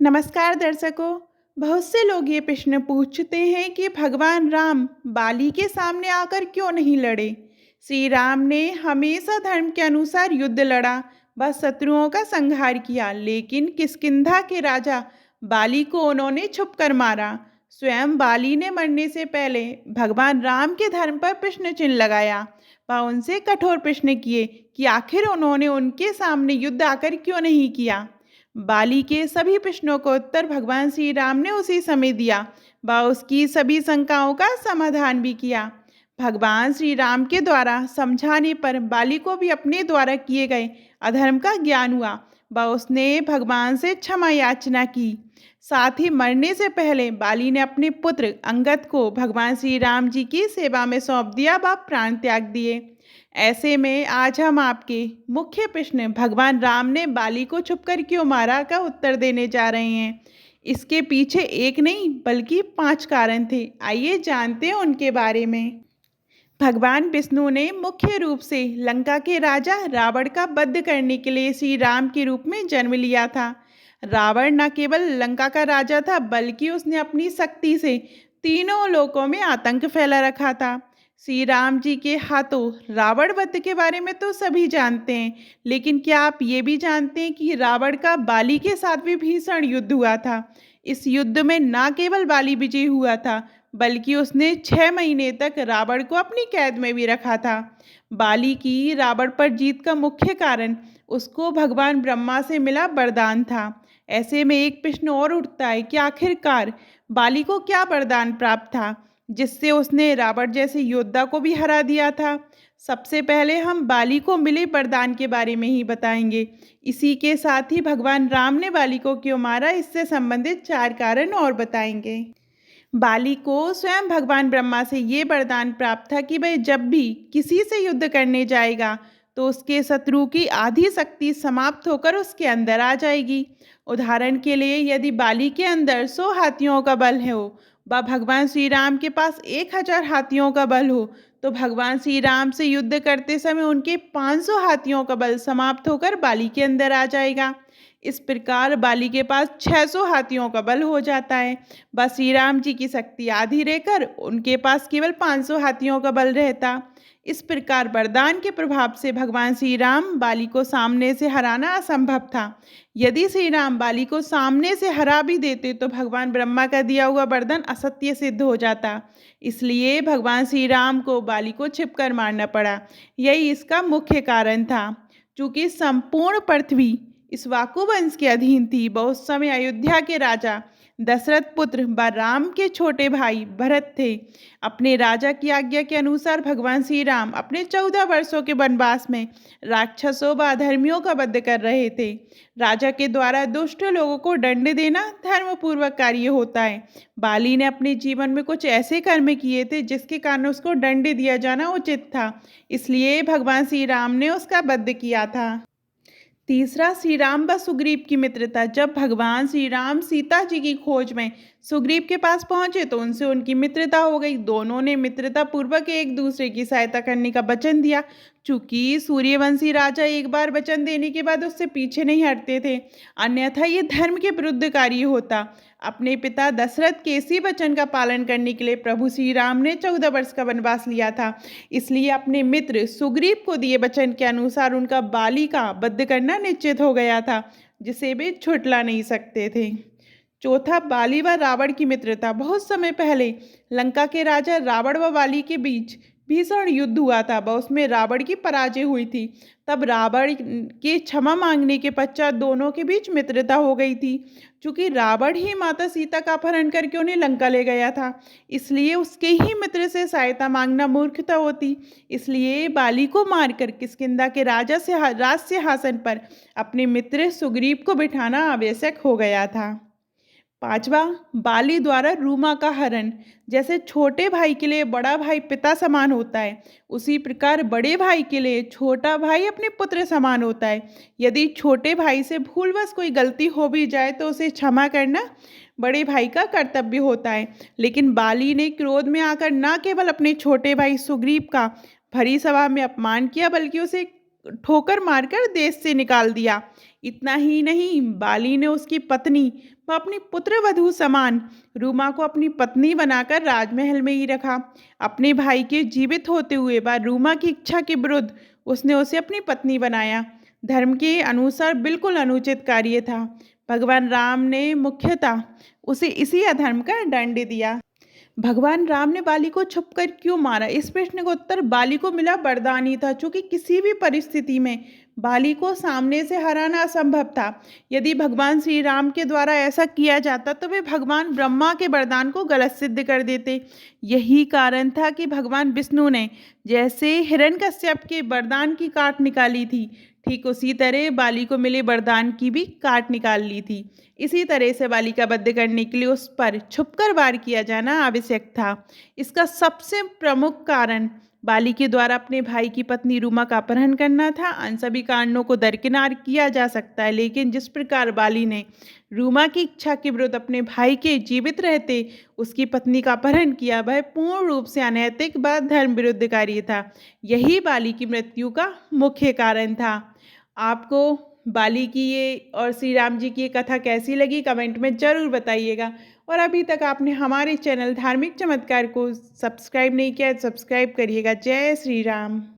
नमस्कार दर्शकों। बहुत से लोग ये प्रश्न पूछते हैं कि भगवान राम बाली के सामने आकर क्यों नहीं लड़े। श्री राम ने हमेशा धर्म के अनुसार युद्ध लड़ा, बस शत्रुओं का संहार किया, लेकिन किष्किंधा के राजा बाली को उन्होंने छुपकर मारा। स्वयं बाली ने मरने से पहले भगवान राम के धर्म पर प्रश्न चिन्ह लगाया। वह उनसे कठोर प्रश्न किए कि आखिर उन्होंने उनके सामने युद्ध आकर क्यों नहीं किया। बाली के सभी प्रश्नों का उत्तर भगवान श्री राम ने उसी समय दिया। व उसकी सभी शंकाओं का समाधान भी किया। भगवान श्री राम के द्वारा समझाने पर बाली को भी अपने द्वारा किए गए अधर्म का ज्ञान हुआ व उसने भगवान से क्षमा याचना की। साथ ही मरने से पहले बाली ने अपने पुत्र अंगद को भगवान श्री राम जी की सेवा में सौंप दिया व प्राण त्याग दिए। ऐसे में आज हम आपके मुख्य प्रश्न भगवान राम ने बाली को छुपकर क्यों मारा का उत्तर देने जा रहे हैं। इसके पीछे एक नहीं बल्कि 5 कारण थे। आइए जानते हैं उनके बारे में। भगवान विष्णु ने मुख्य रूप से लंका के राजा रावण का वध करने के लिए श्री राम के रूप में जन्म लिया था। रावण न केवल लंका का राजा था, बल्कि उसने अपनी शक्ति से तीनों लोकों में आतंक फैला रखा था। श्री राम जी के हाथों रावण वध के बारे में तो सभी जानते हैं, लेकिन क्या आप ये भी जानते हैं कि रावण का बाली के साथ भी भीषण युद्ध हुआ था। इस युद्ध में न केवल बाली विजयी हुआ था, बल्कि उसने 6 महीने तक रावण को अपनी कैद में भी रखा था। बाली की रावण पर जीत का मुख्य कारण उसको भगवान ब्रह्मा से मिला वरदान था। ऐसे में एक प्रश्न और उठता है कि आखिरकार बाली को क्या वरदान प्राप्त था जिससे उसने रावण जैसे योद्धा को भी हरा दिया था। सबसे पहले हम बाली को मिले वरदान के बारे में ही बताएंगे। इसी के साथ ही भगवान राम ने बाली को क्यों मारा, इससे संबंधित 4 कारण और बताएंगे। बाली को स्वयं भगवान ब्रह्मा से ये वरदान प्राप्त था कि वह जब भी किसी से युद्ध करने जाएगा तो उसके शत्रु की आधी शक्ति समाप्त होकर उसके अंदर आ जाएगी। उदाहरण के लिए, यदि बाली के अंदर 100 हाथियों का बल है हो व भगवान श्री राम के पास 1000 हाथियों का बल हो, तो भगवान श्री राम से युद्ध करते समय उनके 500 हाथियों का बल समाप्त होकर बाली के अंदर आ जाएगा। इस प्रकार बाली के पास 600 हाथियों का बल हो जाता है। बस श्री राम जी की शक्ति आधी रहकर उनके पास केवल 500 हाथियों का बल रहता। इस प्रकार वरदान के प्रभाव से भगवान श्री राम बाली को सामने से हराना असंभव था। यदि श्री राम बाली को सामने से हरा भी देते तो भगवान ब्रह्मा का दिया हुआ वरदान असत्य सिद्ध हो जाता। इसलिए भगवान श्री राम को बाली को छिपकर मारना पड़ा। यही इसका मुख्य कारण था। चूंकि संपूर्ण पृथ्वी इस वाकु वंश के अधीन थी, बहुत समय अयोध्या के राजा दशरथ पुत्र व राम के छोटे भाई भरत थे। अपने राजा की आज्ञा के अनुसार भगवान श्री राम अपने 14 वर्षों के वनवास में राक्षसों व अधर्मियों का वध कर रहे थे। राजा के द्वारा दुष्ट लोगों को दंड देना धर्मपूर्वक कार्य होता है। बाली ने अपने जीवन में कुछ ऐसे कर्म किए थे जिसके कारण उसको दंड दिया जाना उचित था, इसलिए भगवान श्री राम ने उसका वध किया था। तीसरा, श्री राम व सुग्रीव की मित्रता। जब भगवान श्री राम सीता जी की खोज में सुग्रीव के पास पहुंचे तो उनसे उनकी मित्रता हो गई। दोनों ने मित्रता पूर्वक एक दूसरे की सहायता करने का वचन दिया। चूंकि सूर्यवंशी राजा एक बार वचन देने के बाद उससे पीछे नहीं हटते थे, अन्यथा ये धर्म के विरुद्ध कार्य होता। अपने पिता दशरथ के इसी वचन का पालन करने के लिए प्रभु श्री राम ने 14 वर्ष का वनवास लिया था। इसलिए अपने मित्र सुग्रीव को दिए वचन के अनुसार उनका बाली का वध करना निश्चित हो गया था, जिसे वे छुटला नहीं सकते थे। चौथा, बाली व रावण की मित्रता। बहुत समय पहले लंका के राजा रावण व बाली के बीच भीषण युद्ध हुआ था व उसमें रावण की पराजय हुई थी। तब रावण के क्षमा मांगने के पश्चात दोनों के बीच मित्रता हो गई थी। चूंकि रावण ही माता सीता का अपहरण करके उन्हें लंका ले गया था, इसलिए उसके ही मित्र से सहायता मांगना मूर्खता होती। इसलिए बाली को मारकर किष्किंधा के राजा से राज सिंहासन पर अपने मित्र सुग्रीव को बिठाना आवश्यक हो गया था। पांचवा, बाली द्वारा रूमा का हरण। जैसे छोटे भाई के लिए बड़ा भाई पिता समान होता है, उसी प्रकार बड़े भाई के लिए छोटा भाई अपने पुत्र समान होता है। यदि छोटे भाई से भूलवश कोई गलती हो भी जाए तो उसे क्षमा करना बड़े भाई का कर्तव्य होता है। लेकिन बाली ने क्रोध में आकर न केवल अपने छोटे भाई सुग्रीव का भरी सभा में अपमान किया, बल्कि उसे ठोकर मारकर देश से निकाल दिया। इतना ही नहीं, बाली ने उसकी पत्नी व अपनी पुत्रवधू समान रूमा को अपनी पत्नी बनाकर राजमहल में ही रखा। अपने भाई के जीवित होते हुए व रूमा की इच्छा के विरुद्ध उसने उसे अपनी पत्नी बनाया। धर्म के अनुसार बिल्कुल अनुचित कार्य था। भगवान राम ने मुख्यतः उसे इसी अधर्म का दंड दिया। भगवान राम ने बाली को छुपकर क्यों मारा? इस प्रश्न का उत्तर बाली को मिला वरदान ही था, क्योंकि किसी भी परिस्थिति में बाली को सामने से हराना असंभव था। यदि भगवान श्री राम के द्वारा ऐसा किया जाता तो वे भगवान ब्रह्मा के वरदान को गलत सिद्ध कर देते। यही कारण था कि भगवान विष्णु ने जैसे हिरण्यकश्यप के वरदान की काट निकाली थी, ठीक उसी तरह बाली को मिले वरदान की भी काट निकाल ली थी। इसी तरह से बाली का वध करने के लिए उस पर छुपकर वार किया जाना आवश्यक था। इसका सबसे प्रमुख कारण बाली के द्वारा अपने भाई की पत्नी रूमा का अपहरण करना था। अन्य सभी कारणों को दरकिनार किया जा सकता है, लेकिन जिस प्रकार बाली ने रूमा की इच्छा के विरुद्ध अपने भाई के जीवित रहते उसकी पत्नी का अपहरण किया, वह पूर्ण रूप से अनैतिक व धर्म विरुद्ध कार्य था। यही बाली की मृत्यु का मुख्य कारण था। आपको बाली की ये और श्री राम जी की ये कथा कैसी लगी कमेंट में ज़रूर बताइएगा। और अभी तक आपने हमारे चैनल धार्मिक चमत्कार को सब्सक्राइब नहीं किया है, सब्सक्राइब करिएगा। जय श्री राम।